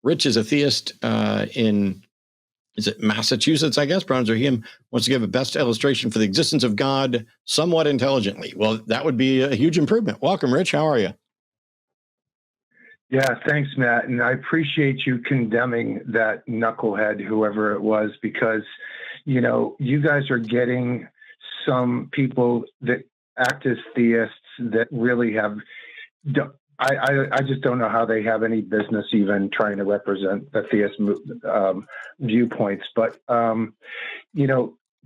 Rich is a theist in, is it Massachusetts, I guess, pronouns are him, wants to give a best illustration for the existence of God somewhat intelligently. Well, that would be a huge improvement. Welcome, Rich. How are you? Yeah, thanks, Matt. And I appreciate you condemning that knucklehead, whoever it was, because, you guys are getting some people that act as theists that really have, I just don't know how they have any business even trying to represent the theist viewpoints. But,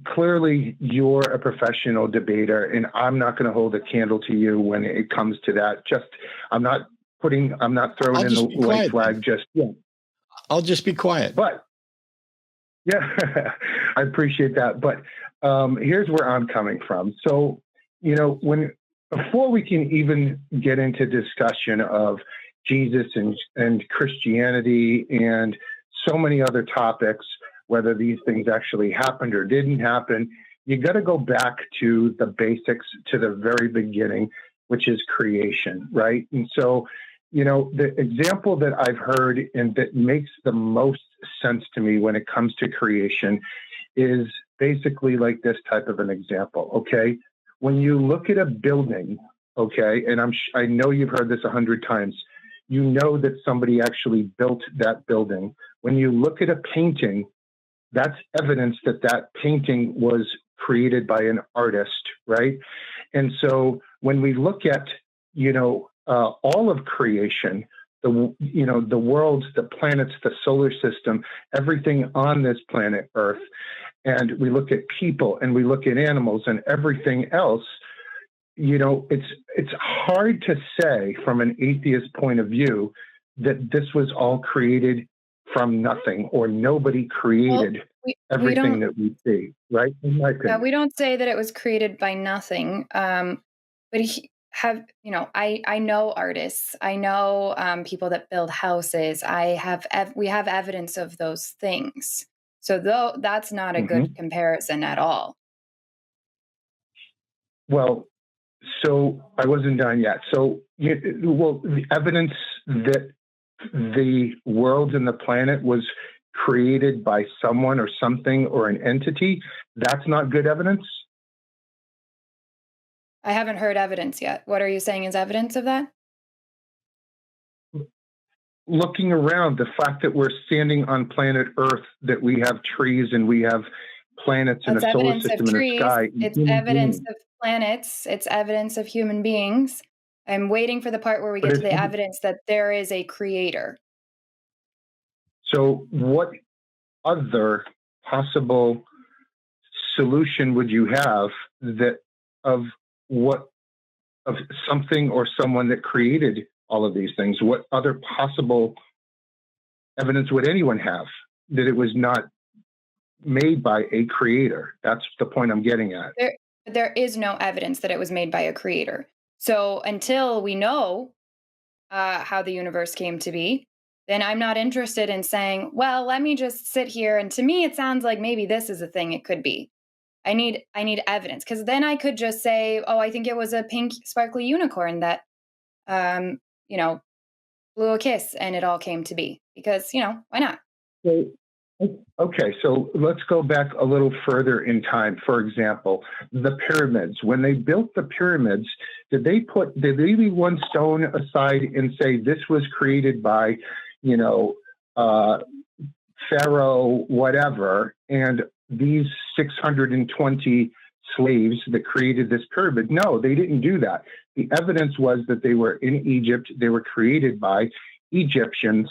clearly you're a professional debater, and I'm not going to hold a candle to you when it comes to that. I'm not throwing in the white flag just yet. I'll just be quiet. But yeah, I appreciate that. But here's where I'm coming from. So, before we can even get into discussion of Jesus and Christianity and so many other topics, whether these things actually happened or didn't happen, you got to go back to the basics, to the very beginning, which is creation, right? And so, the example that I've heard and that makes the most sense to me when it comes to creation is basically like this type of an example, okay? When you look at a building, okay, and I know you've heard this 100 times, you know that somebody actually built that building. When you look at a painting, that's evidence that that painting was created by an artist, right? And so when we look at, all of creation, the worlds, the planets, the solar system, everything on this planet Earth, and we look at people and we look at animals and everything else, it's hard to say from an atheist point of view that this was all created from nothing, or nobody created everything that we see, right? In my opinion. Yeah, we don't say that it was created by nothing. But I know artists. I know people that build houses. We have evidence of those things. So that's not a good comparison at all. Well, so I wasn't done yet. So, the evidence that the world and the planet was created by someone or something or an entity, that's not good evidence? I haven't heard evidence yet. What are you saying is evidence of that? Looking around, the fact that we're standing on planet Earth, that we have trees and we have planets and a solar system and a sky. It's evidence of planets. It's evidence of human beings. I'm waiting for the part where we get to the evidence that there is a creator. So what other possible solution would you have of something or someone that created all of these things? What other possible evidence would anyone have that it was not made by a creator? That's the point I'm getting at. There is no evidence that it was made by a creator. So until we know how the universe came to be, then I'm not interested in saying, well, let me just sit here. And to me, it sounds like maybe this is a thing it could be. I need evidence, because then I could just say, oh, I think it was a pink sparkly unicorn that, blew a kiss and it all came to be, because, why not? Okay, so let's go back a little further in time. For example, the pyramids. When they built the pyramids, did they leave one stone aside and say this was created by, Pharaoh, whatever, and these 620 slaves that created this pyramid? No, they didn't do that. The evidence was that they were in Egypt. They were created by Egyptians,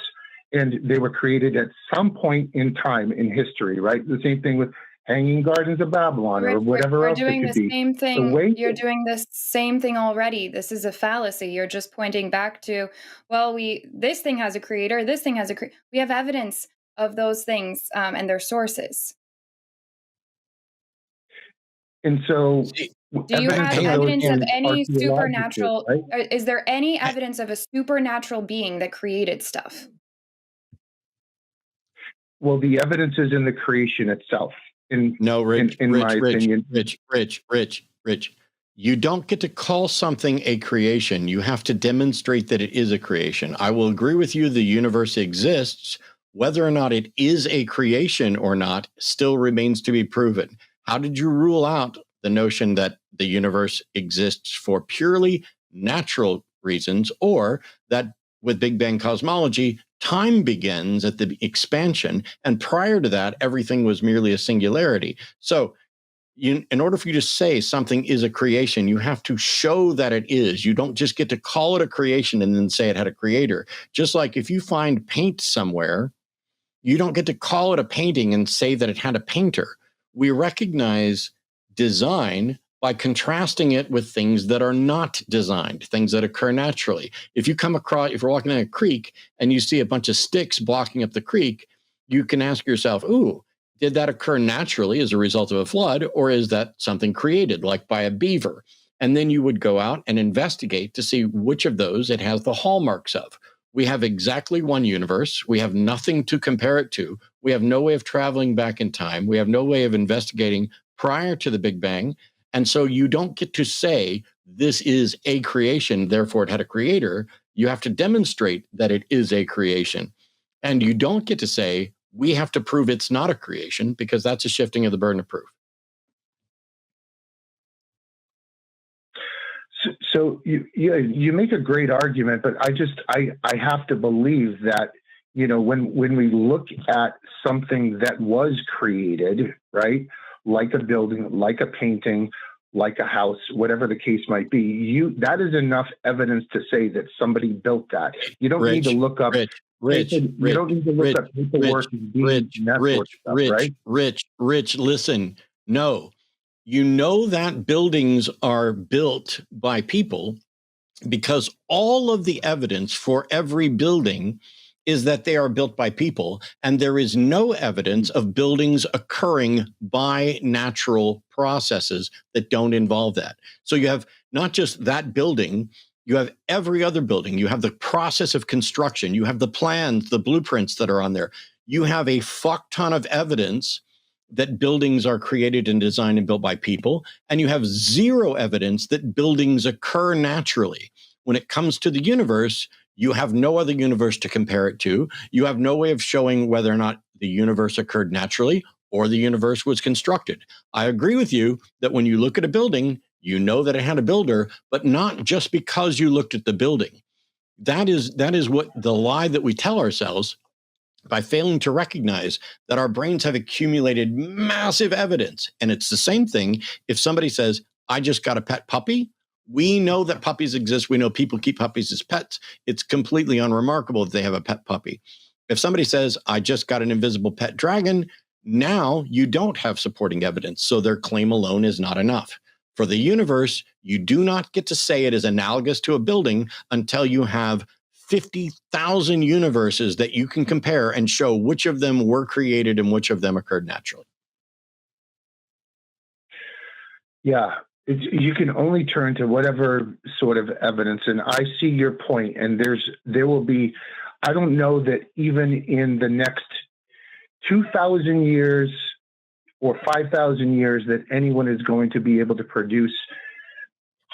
and they were created at some point in time in history, right? The same thing with Hanging Gardens of Babylon or whatever else it could be. You're doing the same thing. You're doing the same thing already. This is a fallacy. You're just pointing back to, well, this thing has a creator, this thing has a creator. We have evidence of those things and their sources. And so, do you have evidence of any supernatural? Right? Is there any evidence of a supernatural being that created stuff? Well, the evidence is in the creation itself. No, Rich, in my opinion. Rich. You don't get to call something a creation. You have to demonstrate that it is a creation. I will agree with you, the universe exists. Whether or not it is a creation or not still remains to be proven. How did you rule out the notion that the universe exists for purely natural reasons, or that with Big Bang cosmology, time begins at the expansion, and prior to that, everything was merely a singularity? So, in order for you to say something is a creation, you have to show that it is. You don't just get to call it a creation and then say it had a creator. Just like if you find paint somewhere, you don't get to call it a painting and say that it had a painter. We recognize design by contrasting it with things that are not designed, things that occur naturally. If you're walking in a creek and you see a bunch of sticks blocking up the creek, you can ask yourself, ooh, did that occur naturally as a result of a flood, or is that something created, like by a beaver? And then you would go out and investigate to see which of those it has the hallmarks of. We have exactly one universe. We have nothing to compare it to. We have no way of traveling back in time. We have no way of investigating prior to the Big Bang. And so you don't get to say this is a creation, therefore it had a creator. You have to demonstrate that it is a creation. And you don't get to say, we have to prove it's not a creation, because that's a shifting of the burden of proof. So you make a great argument, but I have to believe that, when we look at something that was created, right, like a building, like a painting, like a house, whatever the case might be, that is enough evidence to say that somebody built that. You don't need to look up. You don't need to look up paperwork and that sort of stuff, right? Rich, listen. No. You know that buildings are built by people because all of the evidence for every building is that they are built by people, and there is no evidence of buildings occurring by natural processes that don't involve that. So you have not just that building, you have every other building. You have the process of construction. You have the plans, the blueprints that are on there. You have a fuck ton of evidence that buildings are created and designed and built by people, and you have zero evidence that buildings occur naturally. When it comes to the universe, you have no other universe to compare it to. You have no way of showing whether or not the universe occurred naturally or the universe was constructed. I agree with you that when you look at a building, you know that it had a builder, but not just because you looked at the building. That is what the lie that we tell ourselves by failing to recognize that our brains have accumulated massive evidence. And it's the same thing if somebody says, I just got a pet puppy. We know that puppies exist. We know people keep puppies as pets. It's completely unremarkable that they have a pet puppy. If somebody says, I just got an invisible pet dragon, now you don't have supporting evidence. So their claim alone is not enough. For the universe, you do not get to say it is analogous to a building until you have 50,000 universes that you can compare and show which of them were created and which of them occurred naturally. Yeah, you can only turn to whatever sort of evidence. And I see your point. And there will be, I don't know that even in the next 2,000 years or 5,000 years that anyone is going to be able to produce.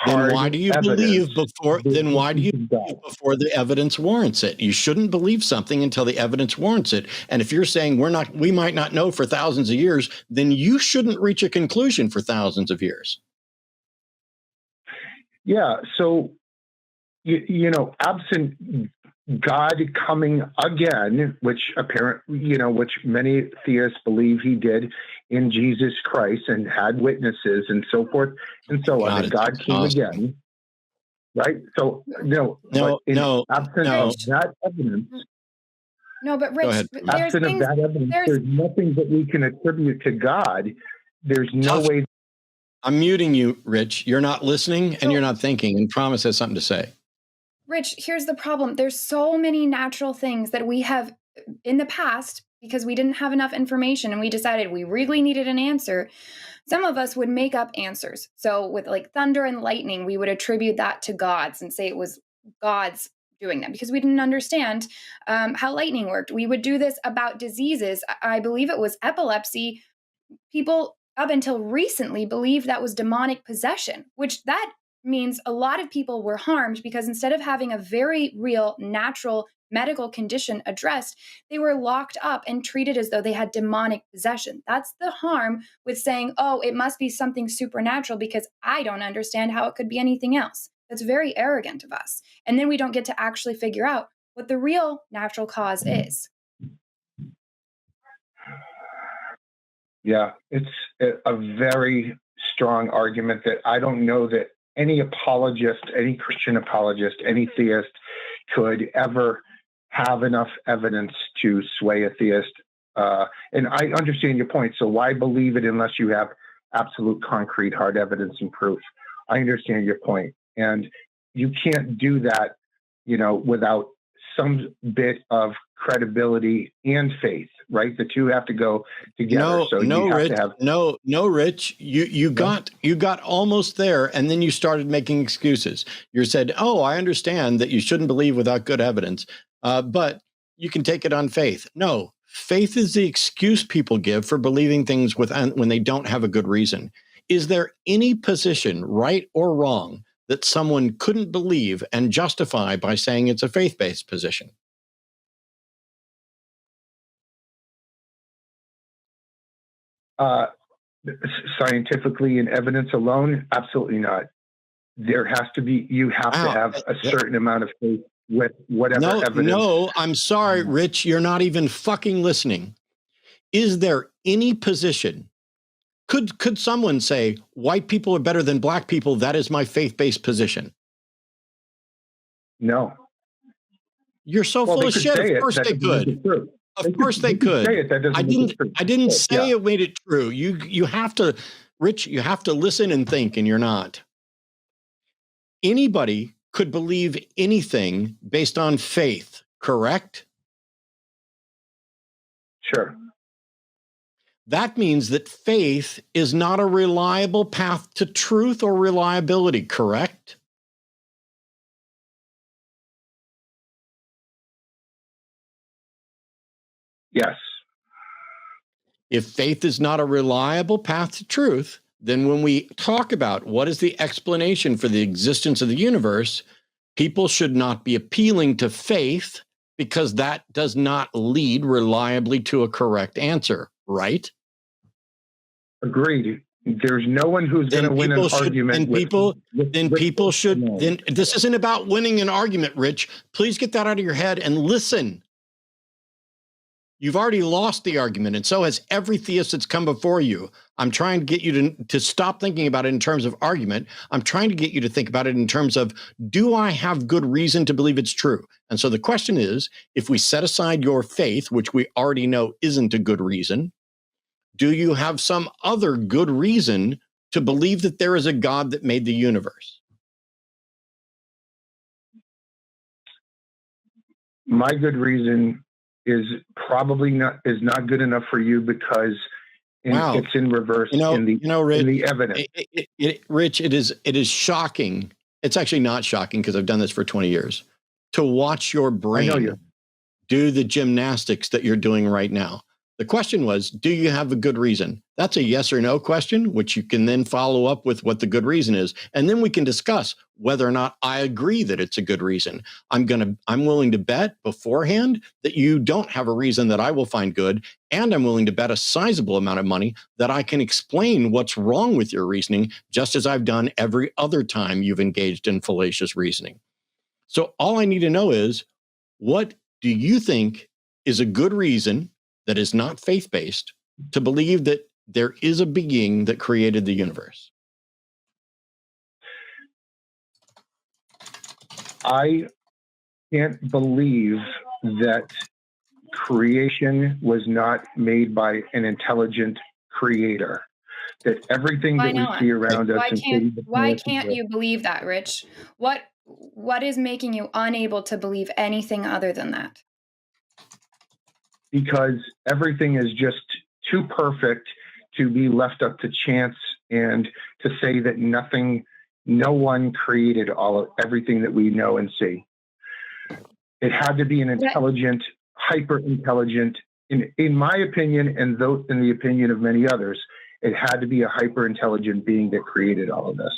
Then why do you believe before? Then why do you believe before the evidence warrants it? You shouldn't believe something until the evidence warrants it. And if you're saying we might not know for thousands of years, then you shouldn't reach a conclusion for thousands of years. Yeah. So, absent God coming again, which which many theists believe he did in Jesus Christ and had witnesses and so forth and so on. And God came again, right? So absent of that evidence. No, but Rich, absent of that evidence, there's nothing that we can attribute to God. There's no way. I'm muting you, Rich. You're not listening and you're not thinking. And Promise has something to say. Rich, here's the problem. There's so many natural things that we have in the past because we didn't have enough information and we decided we really needed an answer. Some of us would make up answers. So with like thunder and lightning, we would attribute that to gods and say it was gods doing that because we didn't understand how lightning worked. We would do this about diseases. I believe it was epilepsy. People up until recently, believed that was demonic possession, which that means a lot of people were harmed because instead of having a very real, natural medical condition addressed, they were locked up and treated as though they had demonic possession. That's the harm with saying, oh, it must be something supernatural because I don't understand how it could be anything else. That's very arrogant of us. And then we don't get to actually figure out what the real natural cause is. Yeah, it's a very strong argument that I don't know that any apologist, any Christian apologist, any theist could ever have enough evidence to sway a theist. And I understand your point. So why believe it unless you have absolute concrete hard evidence and proof? I understand your point. And you can't do that, without some bit of credibility and faith, right? The two have to go together. Rich. You got almost there, and then you started making excuses. You said, "Oh, I understand that you shouldn't believe without good evidence, but you can take it on faith." No, faith is the excuse people give for believing things when they don't have a good reason. Is there any position, right or wrong, that someone couldn't believe and justify by saying it's a faith-based position? Scientifically and evidence alone, absolutely not. There has to be, you have to have a certain amount of faith with whatever evidence. No, I'm sorry, Rich, you're not even fucking listening. Is there any position? Could someone say white people are better than black people? That is my faith-based position. No. You're so full of shit. Of course they could. Of course they could. I didn't say it made it true. You have to, Rich, you have to listen and think, and you're not. Anybody could believe anything based on faith, correct? Sure. That means that faith is not a reliable path to truth or reliability, correct? Yes. If faith is not a reliable path to truth, then when we talk about what is the explanation for the existence of the universe, people should not be appealing to faith because that does not lead reliably to a correct answer, right? Agreed. There's no one who's going to win an argument. Then this isn't about winning an argument, Rich. Please get that out of your head and listen. You've already lost the argument, and so has every theist that's come before you. I'm trying to get you to stop thinking about it in terms of argument. I'm trying to get you to think about it in terms of, do I have good reason to believe it's true? And so the question is, if we set aside your faith, which we already know isn't a good reason, do you have some other good reason to believe that there is a God that made the universe? My good reason is probably not good enough for you because it's in reverse in the evidence. Rich, it is shocking. It's actually not shocking because I've done this for 20 years to watch your brain do the gymnastics that you're doing right now. The question was, do you have a good reason? That's a yes or no question, which you can then follow up with what the good reason is. And then we can discuss whether or not I agree that it's a good reason. I'm willing to bet beforehand that you don't have a reason that I will find good. And I'm willing to bet a sizable amount of money that I can explain what's wrong with your reasoning, just as I've done every other time you've engaged in fallacious reasoning. So all I need to know is, what do you think is a good reason that is not faith-based to believe that there is a being that created the universe? I can't believe that creation was not made by an intelligent creator. That everything that we see around us. Why can't you believe that, Rich? What is making you unable to believe anything other than that? Because everything is just too perfect to be left up to chance and to say that no one created everything that we know and see. It had to be an intelligent, hyper intelligent, in my opinion, and in the opinion of many others, it had to be a hyper intelligent being that created all of this.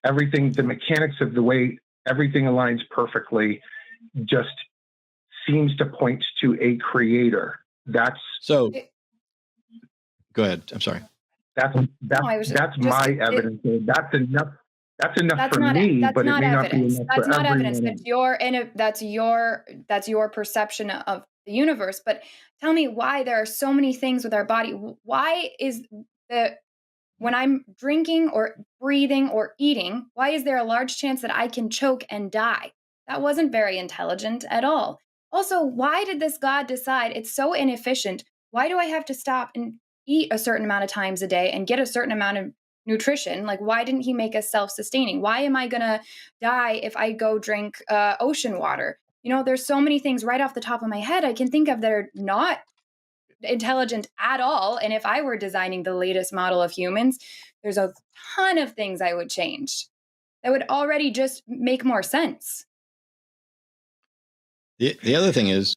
Everything, the mechanics of the way everything aligns perfectly just seems to point to a creator. That's so. Go ahead. I'm sorry. That's just my evidence. That's enough. That's enough for me, but it may not be enough That's for not evidence. everyone. That's your perception of the universe. But tell me why there are so many things with our body. Why is when I'm drinking or breathing or eating, why is there a large chance that I can choke and die? That wasn't very intelligent at all. Also, why did this God decide it's so inefficient? Why do I have to stop and eat a certain amount of times a day and get a certain amount of nutrition? Like, why didn't he make us self-sustaining? Why am I going to die if I go drink ocean water? You know, there's so many things right off the top of my head I can think of that are not intelligent at all. And if I were designing the latest model of humans, there's a ton of things I would change that would already just make more sense. The other thing is,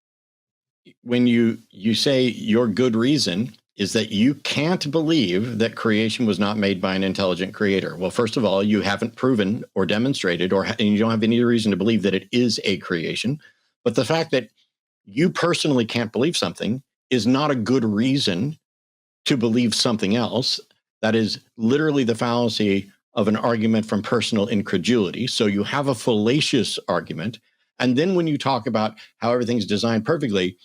when you say your good reason is that you can't believe that creation was not made by an intelligent creator. Well, first of all, you haven't proven or demonstrated, and you don't have any reason to believe that it is a creation. But the fact that you personally can't believe something is not a good reason to believe something else. That is literally the fallacy of an argument from personal incredulity. So you have a fallacious argument. And then when you talk about how everything's designed perfectly,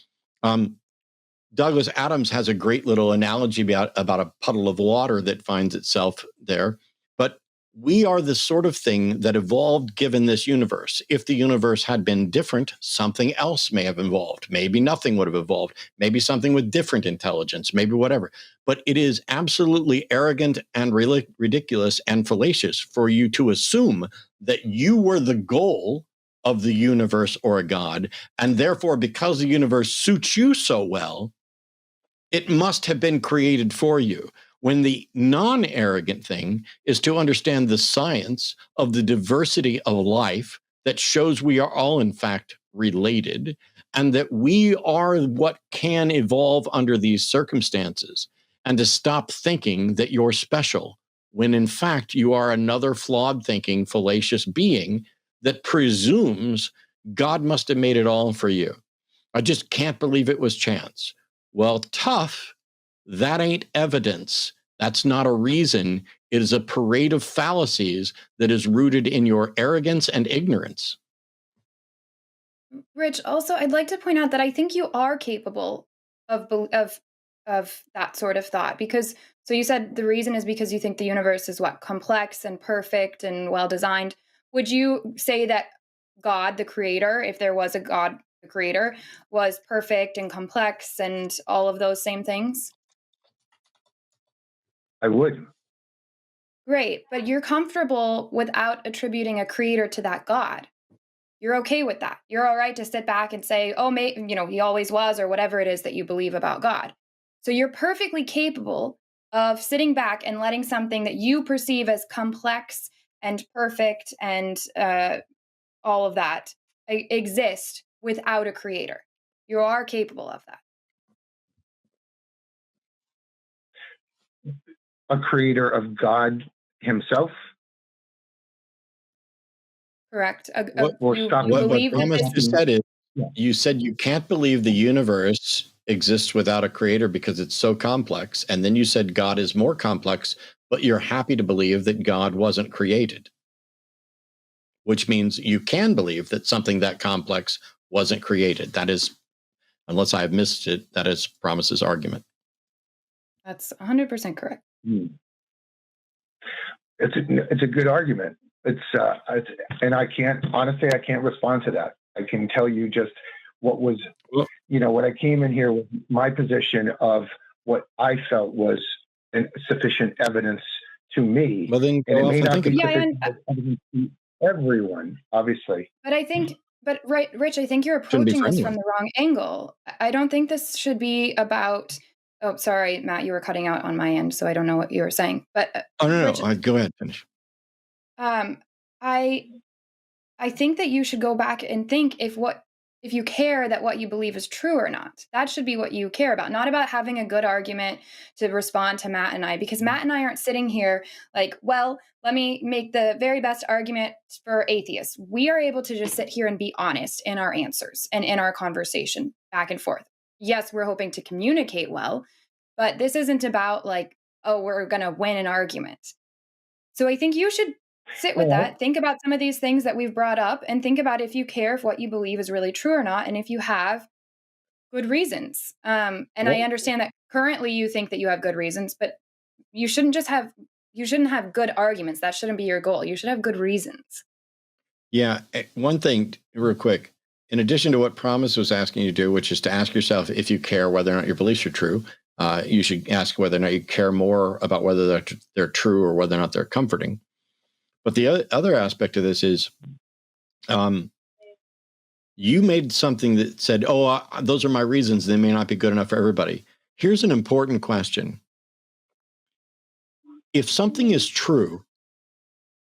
Douglas Adams has a great little analogy about a puddle of water that finds itself there. But we are the sort of thing that evolved given this universe. If the universe had been different, something else may have evolved. Maybe nothing would have evolved. Maybe something with different intelligence, maybe whatever. But it is absolutely arrogant and ridiculous and fallacious for you to assume that you were the goal of the universe or a God. And therefore, because the universe suits you so well, it must have been created for you. When the non-arrogant thing is to understand the science of the diversity of life that shows we are all, in fact, related, and that we are what can evolve under these circumstances, and to stop thinking that you're special, when in fact you are another flawed thinking, fallacious being that presumes God must have made it all for you. I just can't believe it was chance. Well, tough. That ain't evidence. That's not a reason. It is a parade of fallacies that is rooted in your arrogance and ignorance. Rich, also, I'd like to point out that I think you are capable of that sort of thought, because so you said the reason is because you think the universe is what, complex and perfect and well designed. Would you say that God, the creator, if there was a God, the creator, was perfect and complex and all of those same things? I would. Great, but you're comfortable without attributing a creator to that God. You're okay with that. You're all right to sit back and say, oh, he always was, or whatever it is that you believe about God. So you're perfectly capable of sitting back and letting something that you perceive as complex and perfect and all of that exist without a creator. You are capable of that. A creator of God himself? Correct. What Promise just said is, you said you can't believe the universe exists without a creator because it's so complex. And then you said God is more complex, but you're happy to believe that God wasn't created, which means you can believe that something that complex wasn't created. That is, unless I've missed it, that is Promise's argument. That's 100% correct. It's a good argument. And I can't respond to that. I can tell you just what was, what I came in here with, my position of what I felt was sufficient evidence to me. Well, then and it may not be sufficient evidence to everyone, obviously. But Rich, I think you're approaching this from the wrong angle. I don't think this should be about. Oh, sorry, Matt, you were cutting out on my end, so I don't know what you were saying. But no, go ahead, finish. I think that you should go back and think if what if you care that what you believe is true or not. That should be what you care about, not about having a good argument to respond to Matt and I, because Matt and I aren't sitting here like, well, let me make the very best argument for atheists. We are able to just sit here and be honest in our answers and in our conversation back and forth. Yes, we're hoping to communicate well, but this isn't about like, oh, we're going to win an argument. So I think you should sit with that, think about some of these things that we've brought up, and think about if you care if what you believe is really true or not, and if you have good reasons. And I understand that currently you think that you have good reasons, but you shouldn't have good arguments. That shouldn't be your goal. You should have good reasons. Yeah. One thing real quick, in addition to what Promise was asking you to do, which is to ask yourself if you care whether or not your beliefs are true, you should ask whether or not you care more about whether they're true or whether or not they're comforting. But the other aspect of this is you made something that said, oh, those are my reasons. They may not be good enough for everybody. Here's an important question. If something is true,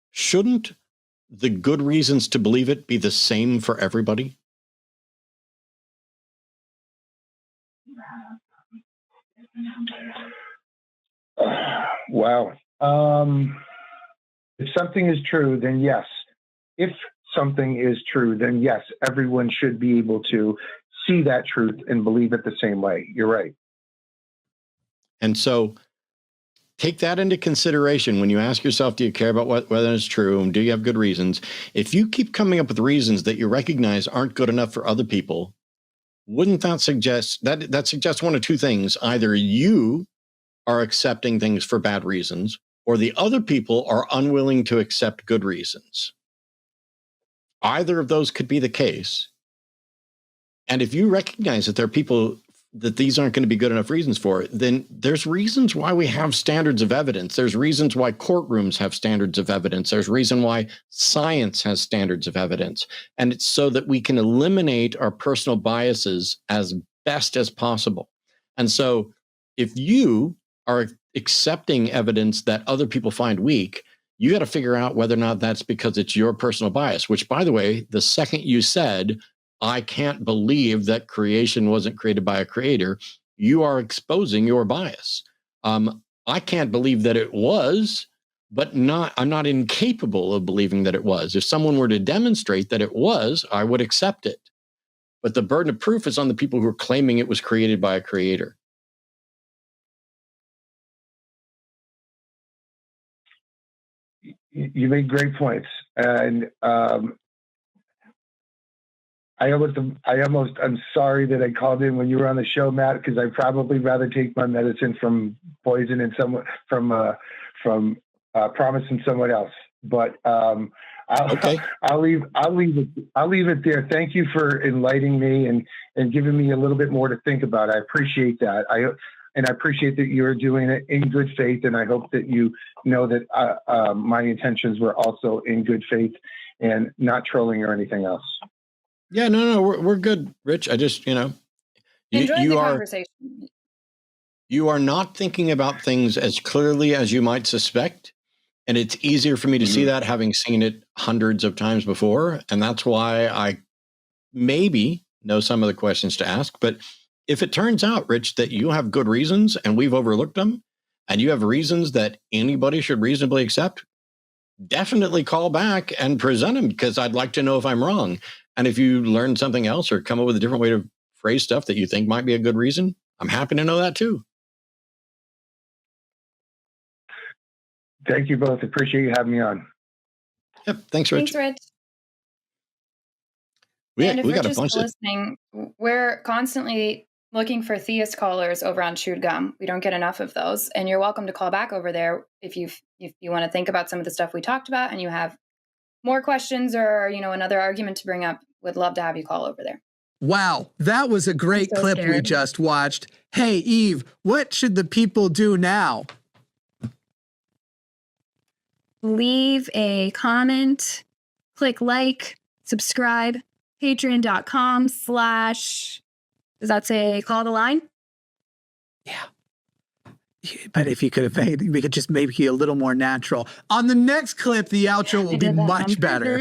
shouldn't the good reasons to believe it be the same for everybody? Wow. If something is true, then yes. If something is true, then yes, everyone should be able to see that truth and believe it the same way. You're right. And so take that into consideration when you ask yourself, do you care about whether it's true? And do you have good reasons? If you keep coming up with reasons that you recognize aren't good enough for other people, wouldn't that suggest that suggests one of two things? Either you are accepting things for bad reasons, or the other people are unwilling to accept good reasons. Either of those could be the case. And if you recognize that there are people that these aren't going to be good enough reasons for, then there's reasons why we have standards of evidence. There's reasons why courtrooms have standards of evidence. There's reason why science has standards of evidence. And it's so that we can eliminate our personal biases as best as possible. And so if you are accepting evidence that other people find weak, you got to figure out whether or not that's because it's your personal bias, which, by the way, the second you said, I can't believe that creation wasn't created by a creator, you are exposing your bias. I can't believe that it was, but I'm not incapable of believing that it was. If someone were to demonstrate that it was, I would accept it. But the burden of proof is on the people who are claiming it was created by a creator. You made great points. And I'm sorry that I called in when you were on the show, Matt, because I'd probably rather take my medicine from poison and from Promise and someone else. But Okay. I'll leave it there. Thank you for enlightening me and giving me a little bit more to think about. I appreciate that. I appreciate that you're doing it in good faith, and I hope that you know that my intentions were also in good faith and not trolling or anything else. Yeah, no, we're good, Rich. I just, Enjoy the conversation. You are not thinking about things as clearly as you might suspect. And it's easier for me to see that, having seen it hundreds of times before. And that's why I maybe know some of the questions to ask. But if it turns out, Rich, that you have good reasons and we've overlooked them, and you have reasons that anybody should reasonably accept, definitely call back and present them, because I'd like to know if I'm wrong. And if you learn something else or come up with a different way to phrase stuff that you think might be a good reason, I'm happy to know that too. Thank you both. Appreciate you having me on. Yep. Thanks, Rich. Thanks, Rich. We If got Rich a is bunch still of listening, we're constantly looking for theist callers over on Chewed Gum. We don't get enough of those. And you're welcome to call back over there if you want to think about some of the stuff we talked about and you have more questions or, another argument to bring up. Would love to have you call over there. Wow, that was a great clip we just watched. Hey, Eve, what should the people do now? Leave a comment, click like, subscribe, patreon.com/ does that say call the line? Yeah. But if you could have made, we could just make it a little more natural. On the next clip, the outro will be much better.